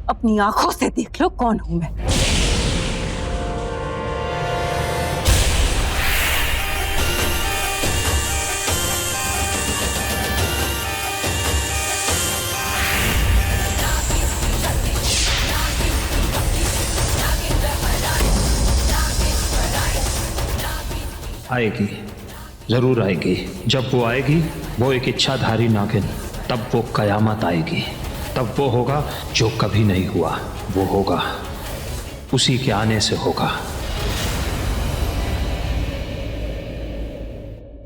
अपनी आंखों से देख लो कौन हूं मैं। आएगी, जरूर आएगी। जब वो आएगी, वो एक इच्छाधारी नागिन, तब वो कयामत आएगी। तब वो होगा जो कभी नहीं हुआ। वो होगा, उसी के आने से होगा।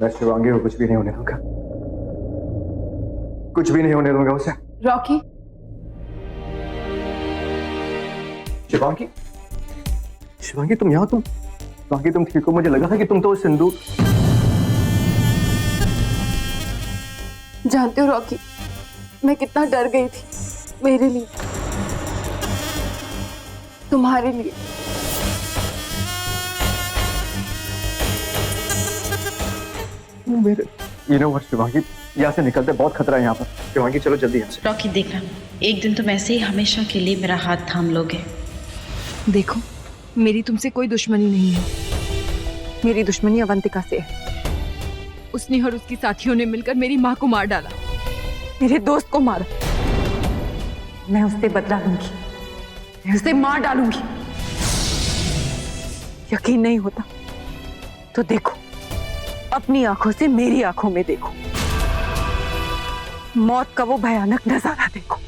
मैं शिवांगी को कुछ भी नहीं होने दूंगा, कुछ भी नहीं होने दूंगा उसे। रॉकी, शिवांगी, शिवांगी तुम यहाँ, शिवांगी तुम ठीक हो? मुझे लगा था कि तुम तो सिंदूर। जानते हो रॉकी, मैं कितना डर गई थी मेरे लिए, तुम्हारे लिए। मेरे you know what, शिवांगी, यहाँ से निकलते बहुत खतरा है यहाँ पर। शिवांगी चलो जल्दी यहाँ से। रॉकी देखना, एक दिन तुम ऐसे ही हमेशा के लिए मेरा हाथ थाम लोगे। देखो, मेरी तुमसे कोई दुश्मनी नहीं है। मेरी दुश्मनी अवंतिका से है। उसने और उसकी साथियों ने मिलकर मेरी माँ को मार डाला, मेरे दोस्त को मारा। मैं उससे बदला लूंगी, मैं उसे मार डालूंगी। यकीन नहीं होता तो देखो, अपनी आंखों से मेरी आंखों में देखो, मौत का वो भयानक नजारा देखो।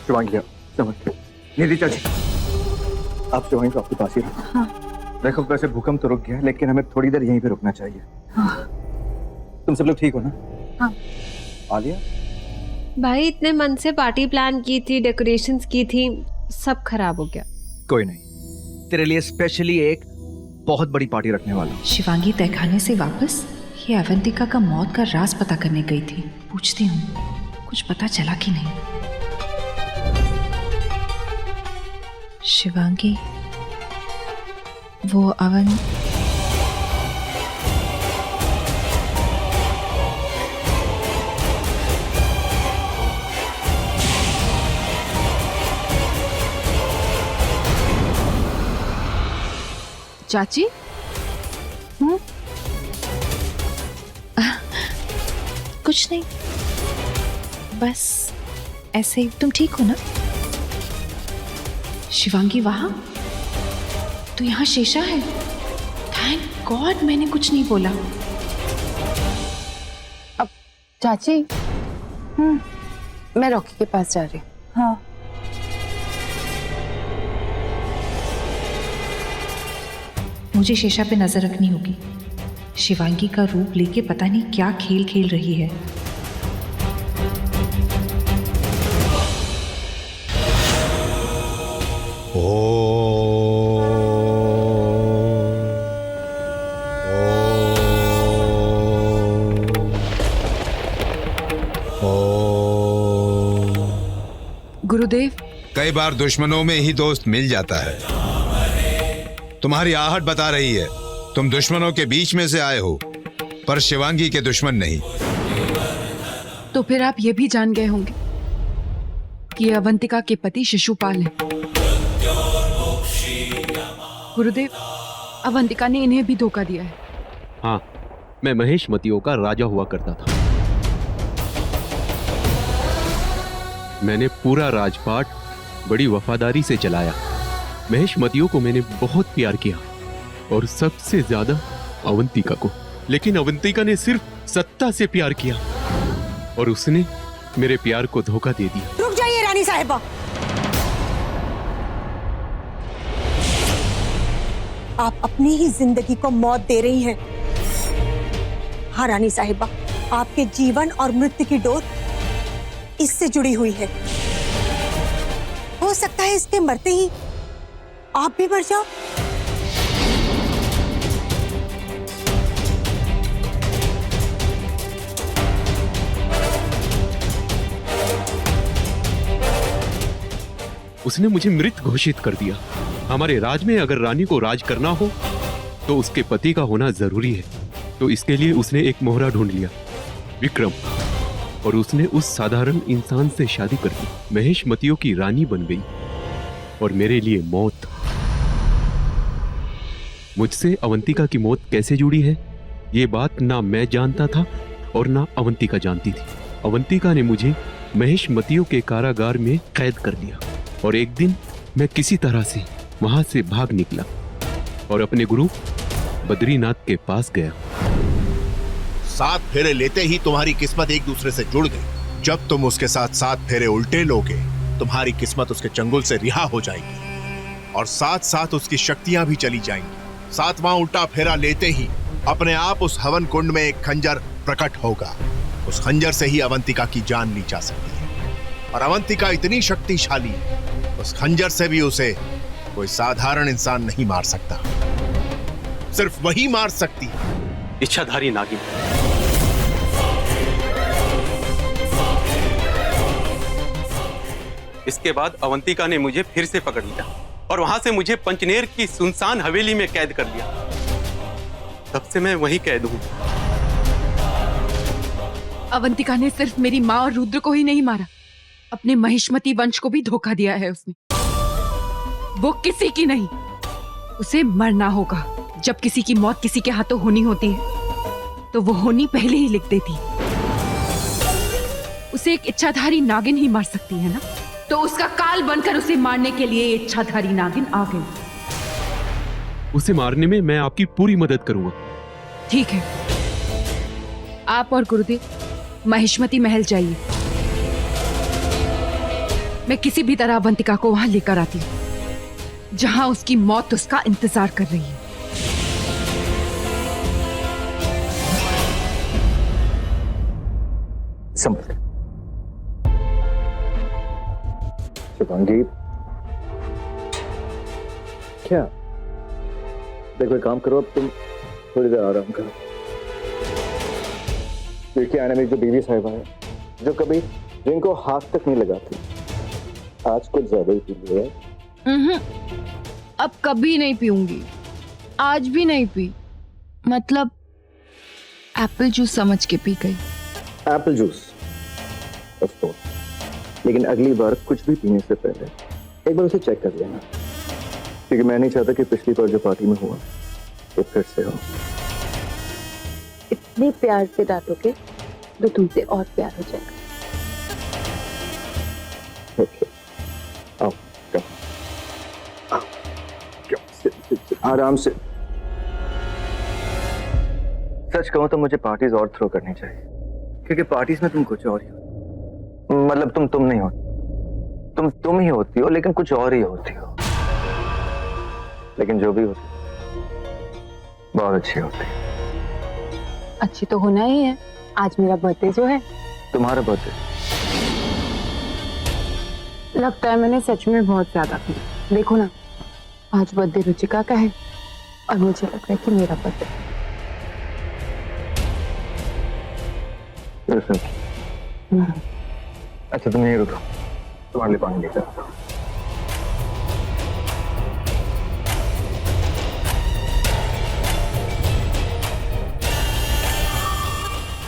शिवांगी समझ, निधि चाची, आप शिवांगी को आपके पास ही रखो। हाँ। देखो वैसे भूकंप तो रुक गया, लेकिन हमें थोड़ी देर यहीं पे रुकना चाहिए। हाँ। तुम सब लोग ठीक हो ना? हाँ। आलिया, भाई इतने मन से पार्टी प्लान की थी, डेकोरेशंस की थी, सब खराब हो गया। कोई नहीं, तेरे लिए स्पेशली एक बहुत बड़ी पार्टी रखने वाला हूं। शिवांगी तहखाने से वापस ये अवंतिका का मौत का राज पता करने गई थी। पूछती हूँ कुछ पता चला कि नहीं। शिवांगी, वो चाची, कुछ नहीं, बस ऐसे ही। तुम ठीक हो ना? शिवांगी वहां तो यहाँ शेषा है। थैंक गॉड मैंने कुछ नहीं बोला। अब चाची, मैं रॉकी के पास जा रही हूँ। हाँ। मुझे शेषा पे नजर रखनी होगी। शिवांगी का रूप लेके पता नहीं क्या खेल खेल रही है। गुरुदेव, कई बार दुश्मनों में ही दोस्त मिल जाता है। तुम्हारी आहट बता रही है तुम दुश्मनों के बीच में से आए हो, पर शिवांगी के दुश्मन नहीं। तो फिर आप ये भी जान गए होंगे कि अवंतिका के पति शिशुपाल हैं। गुरुदेव, अवंतिका ने इन्हें भी धोखा दिया है। हाँ, मैं महेशमतियों का राजा हुआ करता था। मैंने पूरा राजपाट बड़ी वफादारी से चलाया। महेशमतियों को मैंने बहुत प्यार किया, और सबसे ज्यादा अवंतिका को। लेकिन अवंतिका ने सिर्फ सत्ता से प्यार किया, और उसने मेरे प्यार को धोखा दे दिया। रुक जाइए रानी साहिबा, आप अपनी ही जिंदगी को मौत दे रही हैं। हाँ रानी साहिबा, आपके जीवन और मृत्यु की डोर इससे जुड़ी हुई है। हो सकता है इसके मरते ही आप भी मर जाओ? उसने मुझे मृत घोषित कर दिया। हमारे राज में अगर रानी को राज करना हो तो उसके पति का होना जरूरी है। तो इसके लिए उसने एक मोहरा ढूंढ लिया, विक्रम, और उसने उस साधारण इंसान से शादी कर दी। महेश मतियों की रानी बन गई और मेरे लिए मौत। मुझसे अवंतिका की मौत कैसे जुड़ी है, ये बात ना मैं जानता था और ना अवंतिका जानती थी। अवंतिका ने मुझे महेश मतियों के कारागार में कैद कर लिया और एक दिन मैं किसी तरह से वहां से भाग निकला और अपने गुरु बद्रीनाथ के पास गया। 7 फेरे लेते ही तुम्हारी किस्मत एक दूसरे से जुड़ गई। जब तुम उसके साथ 7 फेरे उल्टे लोगे, तुम्हारी किस्मत उसके चंगुल से रिहा हो जाएगी और साथ साथ उसकी शक्तियां भी चली जाएंगी। 7वां उल्टा फेरा लेते ही अपने आप उस हवन कुंड में एक खंजर प्रकट होगा। उस खंजर से ही अवंतिका की जान ली जा सकती है और अवंतिका इतनी शक्तिशाली है, उस खंजर से भी उसे कोई साधारण इंसान नहीं मार सकता। सिर्फ वही मार सकती है, इच्छाधारी नागिन। इसके बाद अवंतिका ने मुझे फिर से पकड़ लिया और वहां से मुझे पंचनेर की सुनसान हवेली में कैद कर लिया। तब से मैं वहीं कैद हूं। अवंतिका ने सिर्फ मेरी माँ और रुद्र को ही नहीं मारा, अपने महिष्मती वंश को भी धोखा दिया है उसने। वो किसी की नहीं, उसे मरना होगा। जब किसी की मौत किसी के हाथों होनी होती है तो वो होनी पहले ही लिख देती। उसे एक इच्छाधारी नागिन ही मार सकती है ना, तो उसका काल बनकर उसे मारने के लिए इच्छाधारी नागिन आ गई। उसे मारने में मैं आपकी पूरी मदद करूंगा। ठीक है, आप और गुरुदेव महिष्मती महल जाइए। मैं किसी भी तरह अवंतिका को वहां लेकर आती हूं जहां उसकी मौत उसका इंतजार कर रही है। संभल। शुभांगी, क्या देखो, एक काम करो, अब तुम थोड़ी देर आराम करो। देखिए, आने में जो बीवी साहिबा है, जो कभी ड्रिंक को हाथ तक नहीं लगाती, आज कुछ ज्यादा ही पी लिया है। अब कभी नहीं पीऊंगी, आज भी नहीं पी। मतलब एप्पल जूस समझ के पी गई। एप्पल जूस, ऑफ कोर्स, लेकिन अगली बार कुछ भी पीने से पहले एक बार उसे चेक कर लेना, क्योंकि मैं नहीं चाहता कि पिछली बार जो पार्टी में हुआ वो फिर से हो। इतने प्यार से डांटोगे तो तुमसे और प्यार हो जाएगा। ओके, आओ, आराम से। सच कहूं तो मुझे पार्टीज और थ्रो करनी चाहिए, क्योंकि पार्टीज में तुम कुछ और ही हो। मतलब तुम नहीं हो, तुम ही होती हो, लेकिन कुछ और ही होती हो। लेकिन जो भी होती बहुत अच्छी होती है। अच्छी तो होना ही है। आज मेरा बर्थडे जो है। तुम्हारा बर्थडे? लगता है मैंने सच में बहुत ज्यादा पी। देखो ना, आज बर्थडे रुचिका का है और मुझे लग रहा है कि मेरा बर्थडे। अच्छा, तुम यहीं रुको, तुम्हारे लिए पानी लेकर।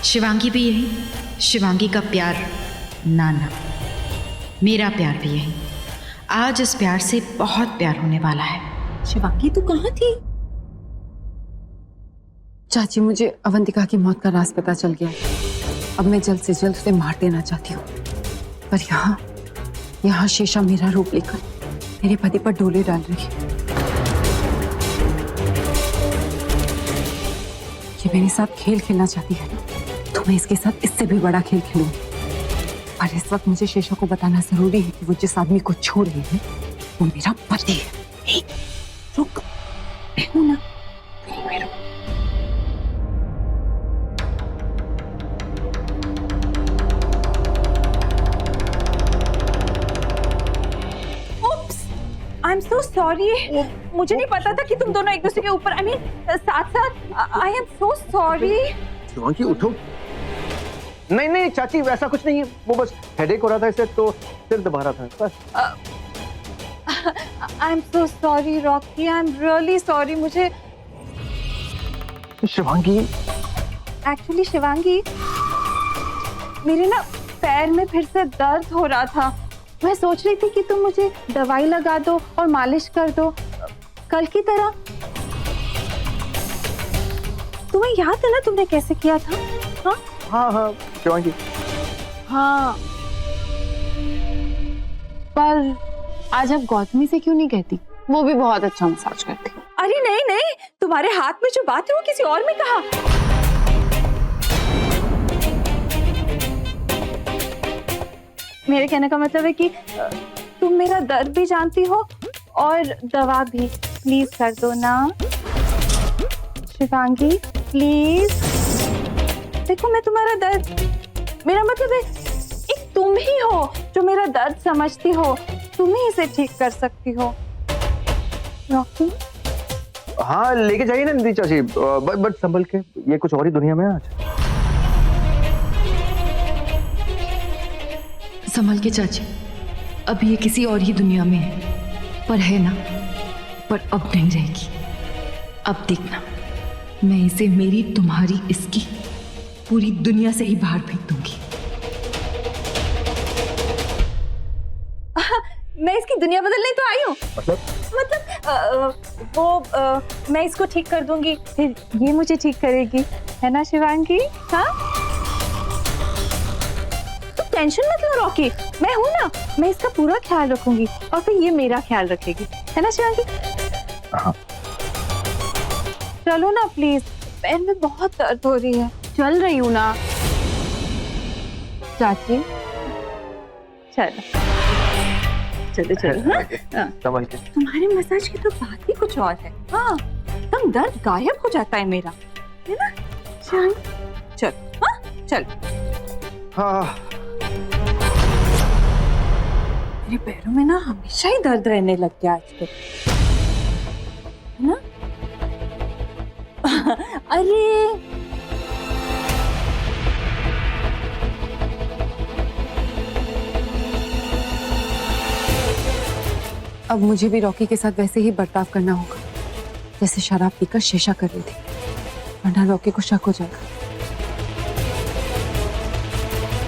शिवांगी भी यही, शिवांगी का प्यार नाना, मेरा प्यार भी यही। आज इस प्यार से बहुत प्यार होने वाला है। शिवांगी तू कहाँ थी? चाची, मुझे अवंतिका की मौत का राज पता चल गया। अब मैं जल्द से जल्द उसे मार देना चाहती हूँ, पर यहाँ शेषा मेरा रूप लेकर मेरे पति पर डोले डाल रही है। ये मेरे साथ खेल खेलना चाहती है, तो मैं इसके साथ इससे भी बड़ा खेल खेलूंगी। और इस वक्त मुझे शेषा को बताना जरूरी है कि वो जिस आदमी को छोड़ रही है वो मेरा पति है। रुक, मैं हूं ना, मैं रुक। I'm एम सो सॉरी, मुझे नहीं पता था कि तुम दोनों एक दूसरे के ऊपर, आई मीन साथ साथ। I am so sorry. Shivangi उठो। नहीं नहीं चाची, वैसा कुछ नहीं है, वो बस हेडेक हो रहा था इससे, तो सिर दबा रहा था बस। I am so sorry Rocky, I am really sorry. मुझे शिवांगी, एक्चुअली शिवांगी, मेरे ना पैर में फिर से दर्द हो रहा था। मैं सोच रही थी कि तुम मुझे दवाई लगा दो और मालिश कर दो कल की तरह। तुम्हें याद है ना तुमने कैसे किया था? हाँ हाँ हाँ शिवांगी। हाँ, पर आज आप गौतमी से क्यों नहीं कहती? वो भी बहुत अच्छा मसाज करती। अरे नहीं नहीं, तुम्हारे हाथ में जो बात है वो किसी और में कहा। मेरे कहने का मतलब है कि तुम मेरा दर्द भी जानती हो और दवा भी। प्लीज कर दो ना शिवांगी, प्लीज। देखो मैं तुम्हारा दर्द, मेरा मतलब है एक तुम ही हो जो मेरा दर्द समझती हो, तुम ही इसे ठीक कर सकती हो। रॉकी, हाँ लेके जाइए ना निधि चाची, बट संभल के, ये कुछ और ही दुनिया में है आज। संभल के चाची, अब ये किसी और ही दुनिया में है, पर है ना, पर अब नहीं रहेगी। अब देखना, मैं इसे मेरी, तुम्हारी, इसकी पूरी दुनिया से ही बाहर फेंक दूंगी। मैं इसकी दुनिया बदलने तो आई हूँ। मतलब मैं इसको ठीक कर दूंगी, फिर ये मुझे ठीक करेगी, है ना शिवांगी? हाँ, तुम टेंशन मत लो रॉकी, मैं हूं ना, मैं इसका पूरा ख्याल रखूंगी और फिर ये मेरा ख्याल रखेगी, है ना शिवांगी? हाँ। चलो ना प्लीज, पैर में बहुत दर्द हो रही है। चल रही हूँ ना चाची। चलो चलो चलो। हाँ, संभल के। तुम्हारे मसाज की तो बात ही कुछ और है। हाँ, तब दर्द गायब हो जाता है मेरा, है ना? चल चल, हाँ चल। हाँ, मेरे पैरों में ना हमेशा ही दर्द रहने लग गया आजकल, है ना? अरे अब मुझे भी रॉकी के साथ वैसे ही बर्ताव करना होगा जैसे शराब पीकर शेषा कर रही थी, वरना रॉकी को शक हो जाएगा।